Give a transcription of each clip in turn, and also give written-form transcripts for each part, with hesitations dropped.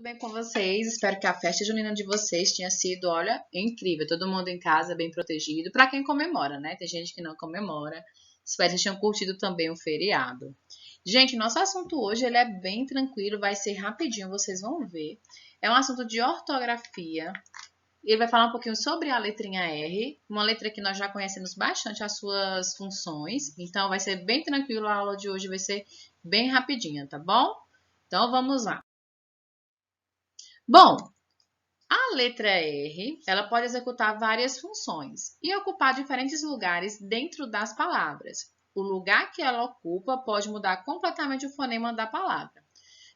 bem com vocês? Espero que a festa junina de vocês tenha sido, olha, incrível. Todo mundo em casa, bem protegido. Para quem comemora, né? Tem gente que não comemora. Espero que vocês tenham curtido também o feriado. Gente, nosso assunto hoje ele é bem tranquilo, vai ser rapidinho, vocês vão ver. É um assunto de ortografia. Ele vai falar um pouquinho sobre a letrinha R, uma letra que nós já conhecemos bastante as suas funções. Então, vai ser bem tranquilo, a aula de hoje vai ser bem rapidinha, tá bom? Então, vamos lá. Bom, a letra R, ela pode executar várias funções e ocupar diferentes lugares dentro das palavras. O lugar que ela ocupa pode mudar completamente o fonema da palavra.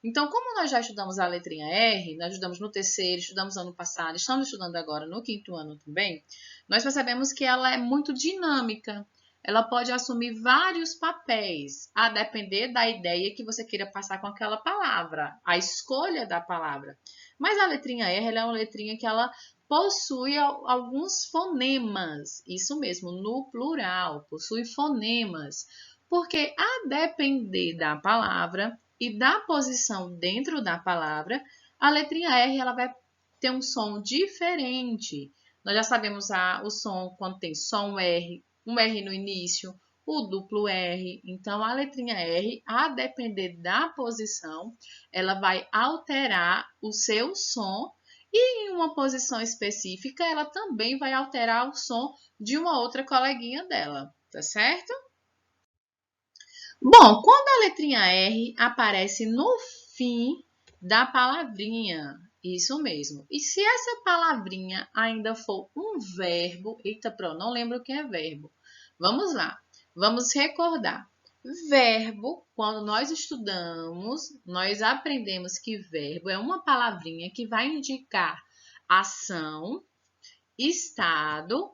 Então, como nós já estudamos a letrinha R, nós estudamos no terceiro, estudamos ano passado, estamos estudando agora no quinto ano também, nós percebemos que ela é muito dinâmica. Ela pode assumir vários papéis, a depender da ideia que você queira passar com aquela palavra, a escolha da palavra. Mas a letrinha R, ela é uma letrinha que ela possui alguns fonemas, isso mesmo, no plural, possui fonemas, porque a depender da palavra e da posição dentro da palavra, a letrinha R ela vai ter um som diferente. Nós já sabemos o som quando tem só um R no início, o duplo R. Então, a letrinha R, a depender da posição, ela vai alterar o seu som e em uma posição específica, ela também vai alterar o som de uma outra coleguinha dela, tá certo? Bom, quando a letrinha R aparece no fim da palavrinha, isso mesmo. E se essa palavrinha ainda for um verbo, eita, pronto, não lembro o que é verbo. Vamos lá, vamos recordar. Verbo, quando nós estudamos, nós aprendemos que verbo é uma palavrinha que vai indicar ação, estado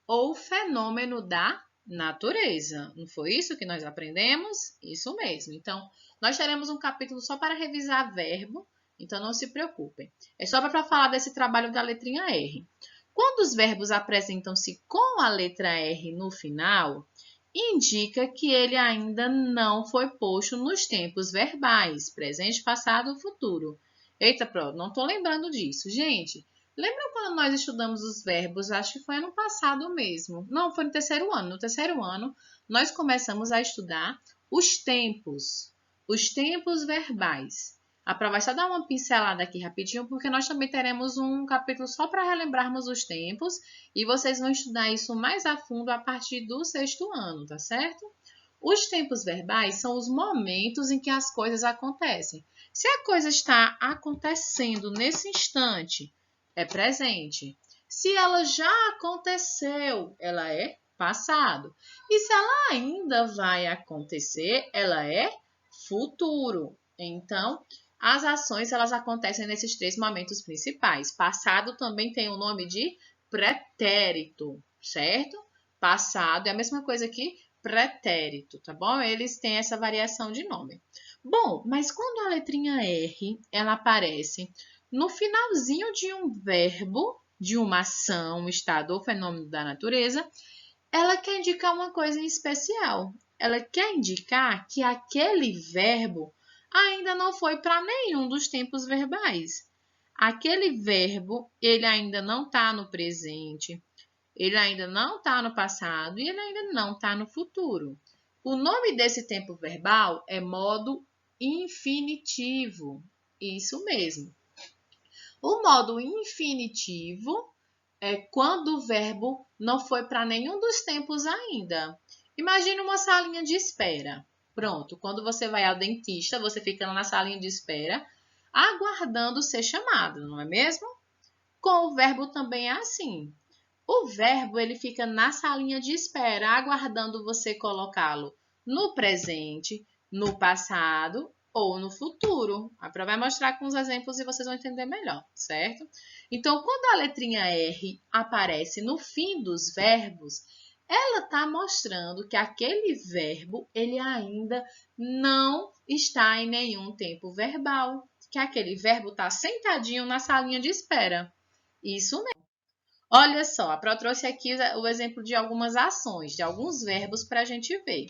ou fenômeno da natureza. Não foi isso que nós aprendemos? Isso mesmo. Então, nós teremos um capítulo só para revisar verbo, então não se preocupem. É só para falar desse trabalho da letrinha R. Quando os verbos apresentam-se com a letra R no final, indica que ele ainda não foi posto nos tempos verbais, presente, passado ou futuro. Eita, pronto, não estou lembrando disso. Gente, lembra quando nós estudamos os verbos? Acho que foi ano passado mesmo. Não, foi no terceiro ano. No terceiro ano, nós começamos a estudar os tempos verbais. A prova vai só dar uma pincelada aqui rapidinho, porque nós também teremos um capítulo só para relembrarmos os tempos e vocês vão estudar isso mais a fundo a partir do sexto ano, tá certo? Os tempos verbais são os momentos em que as coisas acontecem. Se a coisa está acontecendo nesse instante, é presente. Se ela já aconteceu, ela é passado. E se ela ainda vai acontecer, ela é futuro. Então, as ações elas acontecem nesses três momentos principais. Passado também tem o nome de pretérito, certo? Passado é a mesma coisa que pretérito, tá bom? Eles têm essa variação de nome. Bom, mas quando a letrinha R ela aparece no finalzinho de um verbo, de uma ação, um estado ou fenômeno da natureza, ela quer indicar uma coisa em especial. Ela quer indicar que aquele verbo ainda não foi para nenhum dos tempos verbais. Aquele verbo, ele ainda não está no presente, ele ainda não está no passado e ele ainda não está no futuro. O nome desse tempo verbal é modo infinitivo. Isso mesmo. O modo infinitivo é quando o verbo não foi para nenhum dos tempos ainda. Imagine uma salinha de espera. Pronto, quando você vai ao dentista, você fica na salinha de espera, aguardando ser chamado, não é mesmo? Com o verbo também é assim. O verbo ele fica na salinha de espera, aguardando você colocá-lo no presente, no passado ou no futuro. A prova vai mostrar com os exemplos e vocês vão entender melhor, certo? Então, quando a letrinha R aparece no fim dos verbos, ela está mostrando que aquele verbo ele ainda não está em nenhum tempo verbal, que aquele verbo está sentadinho na salinha de espera. Isso mesmo. Olha só, a Pro trouxe aqui o exemplo de algumas ações, de alguns verbos para a gente ver.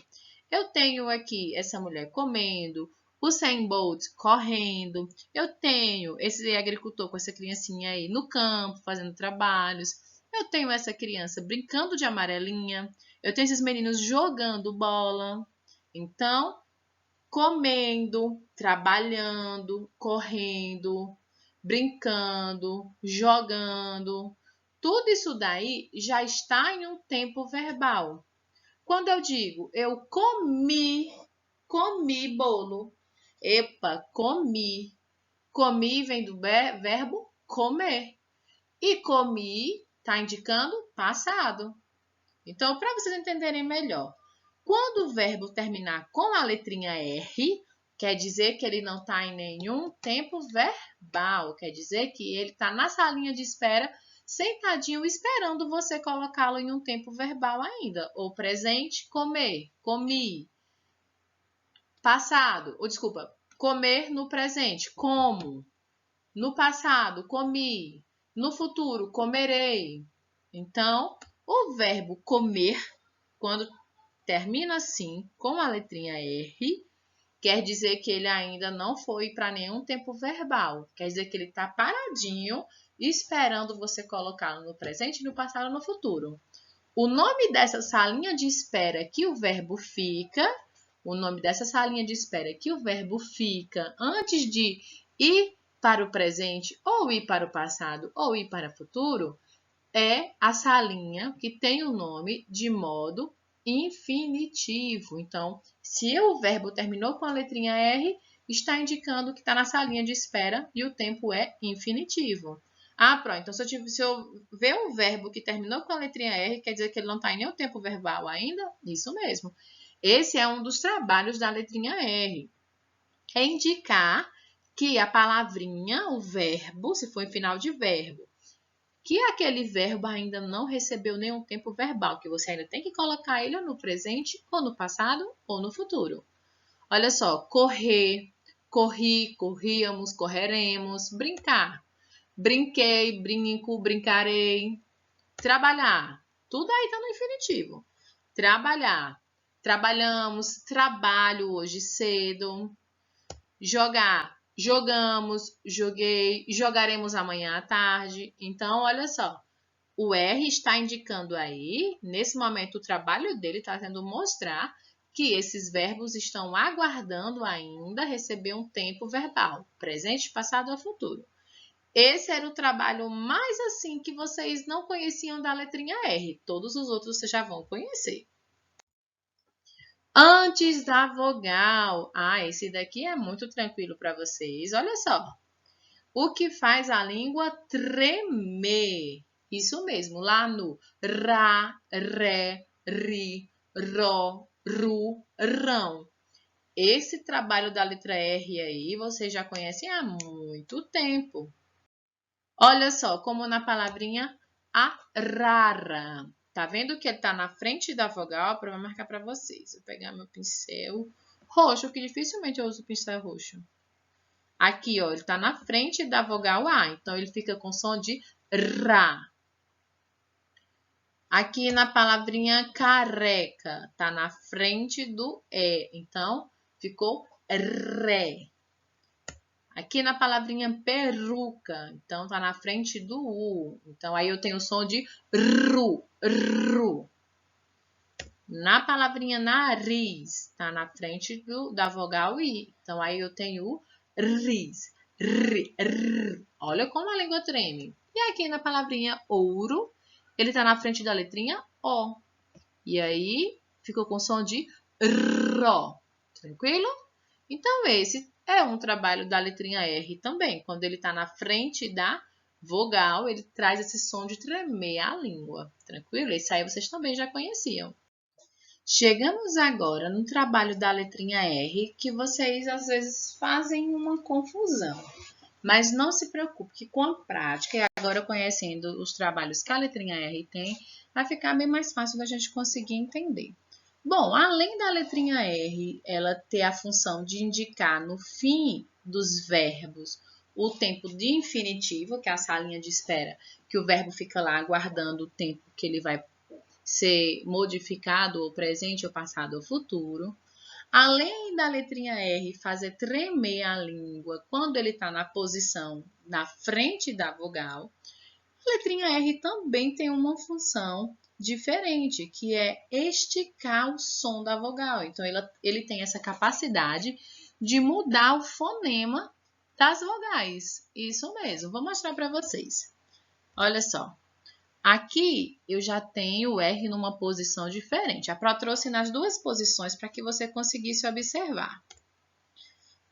Eu tenho aqui essa mulher comendo, o Usain Bolt correndo. Eu tenho esse agricultor com essa criancinha aí no campo, fazendo trabalhos. Eu tenho essa criança brincando de amarelinha. Eu tenho esses meninos jogando bola. Então, comendo, trabalhando, correndo, brincando, jogando. Tudo isso daí já está em um tempo verbal. Quando eu digo eu comi bolo. Epa, comi. Comi vem do verbo comer. E comi está indicando passado. Então, para vocês entenderem melhor, quando o verbo terminar com a letrinha R, quer dizer que ele não está em nenhum tempo verbal. Quer dizer que ele está na salinha de espera, sentadinho, esperando você colocá-lo em um tempo verbal ainda. Ou presente, comer, comi. Passado, ou desculpa, comer no presente, como. No passado, comi. No futuro, comerei. Então, o verbo comer, quando termina assim, com a letrinha R, quer dizer que ele ainda não foi para nenhum tempo verbal. Quer dizer que ele está paradinho, esperando você colocá-lo no presente, no passado ou no futuro. O nome dessa salinha de espera que o verbo fica, antes de ir para o presente, ou ir para o passado, ou ir para o futuro, é a salinha que tem o nome de modo infinitivo. Então, se o verbo terminou com a letrinha R, está indicando que está na salinha de espera e o tempo é infinitivo. Ah, pronto. Então, se eu ver um verbo que terminou com a letrinha R, quer dizer que ele não está em nenhum tempo verbal ainda? Isso mesmo. Esse é um dos trabalhos da letrinha R. É indicar que a palavrinha, o verbo, se for em final de verbo, que aquele verbo ainda não recebeu nenhum tempo verbal, que você ainda tem que colocar ele ou no presente, ou no passado, ou no futuro. Olha só, correr, corri, corríamos, correremos, brincar. Brinquei, brinco, brincarei. Trabalhar, tudo aí está no infinitivo. Trabalhar, trabalhamos, trabalho hoje cedo. Jogar, jogamos, joguei, jogaremos amanhã à tarde. Então, olha só, o R está indicando aí, nesse momento, o trabalho dele está tentando mostrar que esses verbos estão aguardando ainda receber um tempo verbal, presente, passado ou futuro. Esse era o trabalho mais assim que vocês não conheciam da letrinha R. Todos os outros vocês já vão conhecer. Antes da vogal. Ah, esse daqui é muito tranquilo para vocês. Olha só. O que faz a língua tremer? Isso mesmo, lá no Rá, Ré, Ri, Ró, Ru, Rão. Esse trabalho da letra R aí, vocês já conhecem há muito tempo. Olha só, como na palavrinha arara. Tá vendo que ele tá na frente da vogal? Para marcar para vocês. Vou pegar meu pincel roxo, que dificilmente eu uso pincel roxo. Aqui, ó, ele tá na frente da vogal A, então ele fica com som de Rá. Aqui na palavrinha careca, tá na frente do E, então ficou Ré. Aqui na palavrinha peruca, então tá na frente do U. Então aí eu tenho o som de RU, RU. Na palavrinha nariz, tá na frente da vogal I. Então aí eu tenho o RIS, R, R. Olha como a língua treme. E aqui na palavrinha ouro, ele tá na frente da letrinha O. E aí ficou com som de RO. Tranquilo? Então esse é um trabalho da letrinha R também. Quando ele está na frente da vogal, ele traz esse som de tremer a língua. Tranquilo? Esse aí vocês também já conheciam. Chegamos agora no trabalho da letrinha R, que vocês às vezes fazem uma confusão. Mas não se preocupe, que com a prática, e agora conhecendo os trabalhos que a letrinha R tem, vai ficar bem mais fácil da gente conseguir entender. Bom, além da letrinha R, ela ter a função de indicar no fim dos verbos o tempo de infinitivo, que é a salinha de espera, que o verbo fica lá aguardando o tempo que ele vai ser modificado, ou presente, ou passado, ou futuro. Além da letrinha R fazer tremer a língua quando ele está na posição na frente da vogal, a letrinha R também tem uma função diferente, que é esticar o som da vogal. Então, ele tem essa capacidade de mudar o fonema das vogais. Isso mesmo, vou mostrar para vocês. Olha só. Aqui eu já tenho o R numa posição diferente. A Pro trouxe nas duas posições para que você conseguisse observar.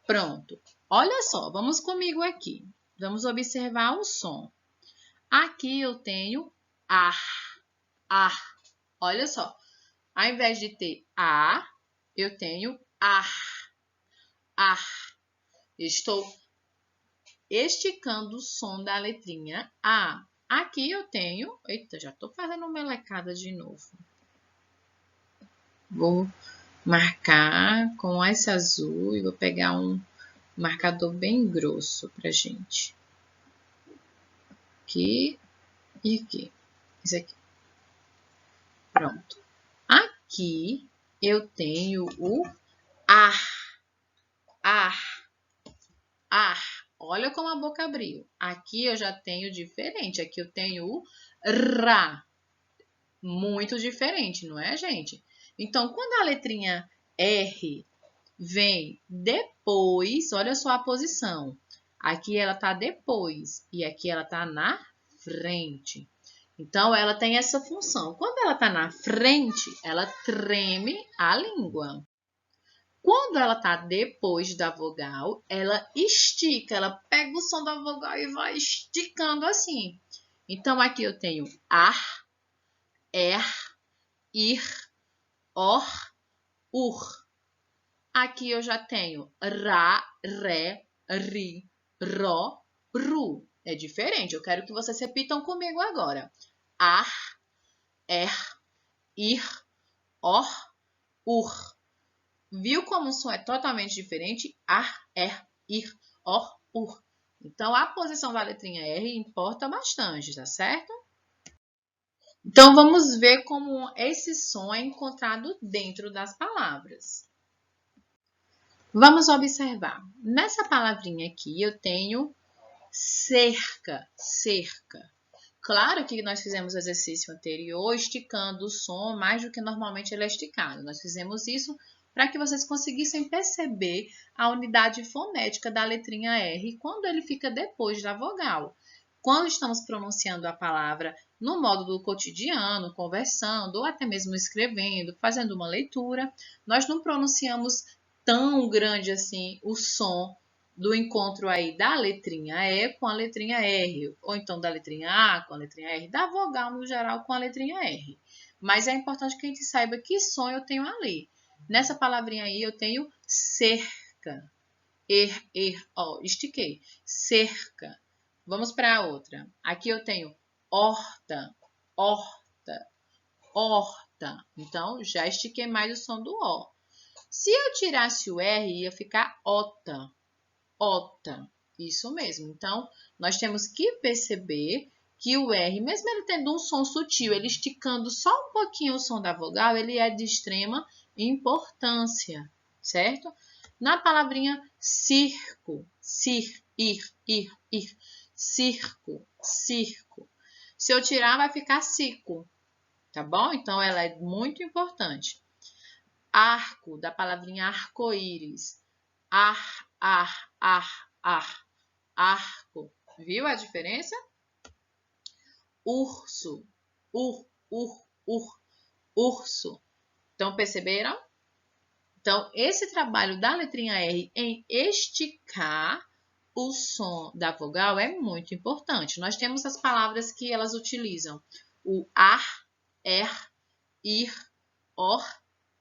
Pronto. Olha só, vamos comigo aqui. Vamos observar o som. Aqui eu tenho ar. Olha só. Ao invés de ter A, eu tenho ar. Estou esticando o som da letrinha A. Aqui eu tenho... Eita, já estou fazendo melecada de novo. Vou marcar com esse azul e vou pegar um marcador bem grosso pra gente. Aqui e aqui. Esse aqui. Pronto. Aqui eu tenho o ar. Olha como a boca abriu. Aqui eu já tenho diferente. Aqui eu tenho o ra. Muito diferente, não é, gente? Então, quando a letrinha R vem depois, olha só a posição. Aqui ela tá depois e aqui ela tá na frente. Então, ela tem essa função. Quando ela tá na frente, ela treme a língua. Quando ela tá depois da vogal, ela estica, ela pega o som da vogal e vai esticando assim. Então, aqui eu tenho ar, er, ir, or, ur. Aqui eu já tenho ra, ré, ri, ró, ru. É diferente, eu quero que vocês repitam comigo agora. Ar, er, ir, or, ur. Viu como o som é totalmente diferente? Ar, er, ir, or, ur. Então, a posição da letrinha R importa bastante, tá certo? Então, vamos ver como esse som é encontrado dentro das palavras. Vamos observar. Nessa palavrinha aqui, eu tenho cerca, cerca. Claro que nós fizemos o exercício anterior esticando o som mais do que normalmente ele é esticado. Nós fizemos isso para que vocês conseguissem perceber a unidade fonética da letrinha R quando ele fica depois da vogal. Quando estamos pronunciando a palavra no modo do cotidiano, conversando, ou até mesmo escrevendo, fazendo uma leitura, nós não pronunciamos tão grande assim o som do encontro aí da letrinha E com a letrinha R, ou então da letrinha A com a letrinha R, da vogal no geral com a letrinha R. Mas é importante que a gente saiba que som eu tenho ali. Nessa palavrinha aí eu tenho cerca. Ó, estiquei. Cerca. Vamos para a outra. Aqui eu tenho horta, horta, horta. Então, já estiquei mais o som do O. Se eu tirasse o R, ia ficar ota, ota. Isso mesmo. Então, nós temos que perceber que o R, mesmo ele tendo um som sutil, ele esticando só um pouquinho o som da vogal, ele é de extrema importância, certo? Na palavrinha circo, ir, circo, circo. Se eu tirar, vai ficar cico, tá bom? Então, ela é muito importante. Arco, da palavrinha arco-íris. Arco. Viu a diferença? Urso, urso. Então, perceberam? Então, esse trabalho da letrinha R em esticar o som da vogal é muito importante. Nós temos as palavras que elas utilizam o ar, er, ir, or,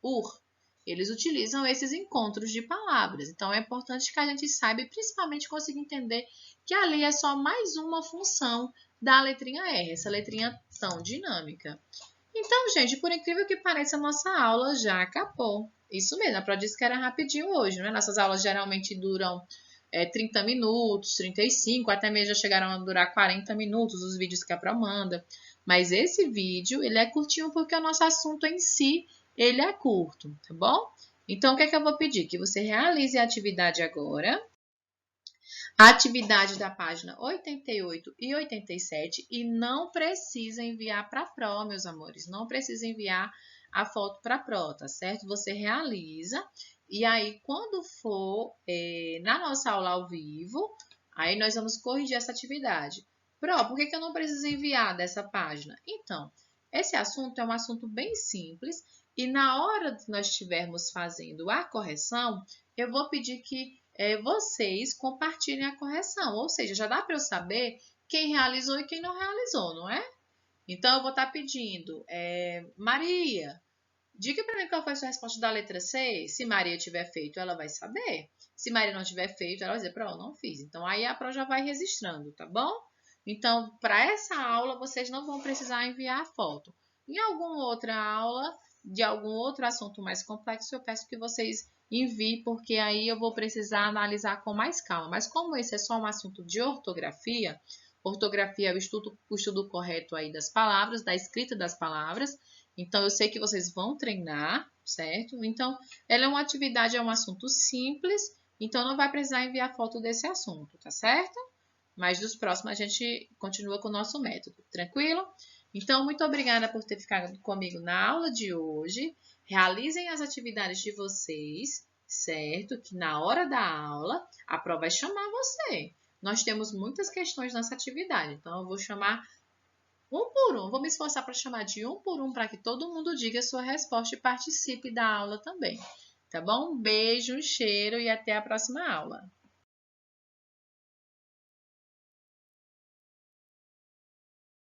ur. Eles utilizam esses encontros de palavras. Então, é importante que a gente saiba e principalmente consiga entender que ali é só mais uma função da letrinha R, essa letrinha tão dinâmica. Então, gente, por incrível que pareça, a nossa aula já acabou. Isso mesmo, a Pro disse que era rapidinho hoje, não é? Nossas aulas geralmente duram 30 minutos, 35, até mesmo já chegaram a durar 40 minutos os vídeos que a Pro manda. Mas esse vídeo, ele é curtinho porque o nosso assunto em si, ele é curto, tá bom? Então, o que é que eu vou pedir? Que você realize a atividade agora. A atividade da página 88 e 87 e não precisa enviar para a Pro, meus amores. Não precisa enviar a foto para a Pro, tá certo? Você realiza e aí quando for na nossa aula ao vivo, aí nós vamos corrigir essa atividade. Pro, por que eu não preciso enviar dessa página? Então, esse assunto é um assunto bem simples e na hora que nós estivermos fazendo a correção, eu vou pedir que vocês compartilhem a correção. Ou seja, já dá para eu saber quem realizou e quem não realizou, não é? Então, eu vou estar pedindo, Maria, diga para mim qual foi a sua resposta da letra C. Se Maria tiver feito, ela vai saber. Se Maria não tiver feito, ela vai dizer, Pro, eu não fiz. Então, aí a Pro já vai registrando, tá bom? Então, para essa aula, vocês não vão precisar enviar a foto. Em alguma outra aula, de algum outro assunto mais complexo, eu peço que vocês enviem, porque aí eu vou precisar analisar com mais calma. Mas como esse é só um assunto de ortografia, ortografia é o estudo correto aí das palavras, da escrita das palavras, então eu sei que vocês vão treinar, certo? Então, ela é uma atividade, é um assunto simples, então não vai precisar enviar foto desse assunto, tá certo? Mas dos próximos a gente continua com o nosso método, tranquilo? Então, muito obrigada por ter ficado comigo na aula de hoje. Realizem as atividades de vocês, certo? Que na hora da aula, a prova vai chamar você. Nós temos muitas questões nessa atividade, então eu vou chamar um por um. Vou me esforçar para chamar de um por um para que todo mundo diga a sua resposta e participe da aula também. Tá bom? Um beijo, um cheiro e até a próxima aula.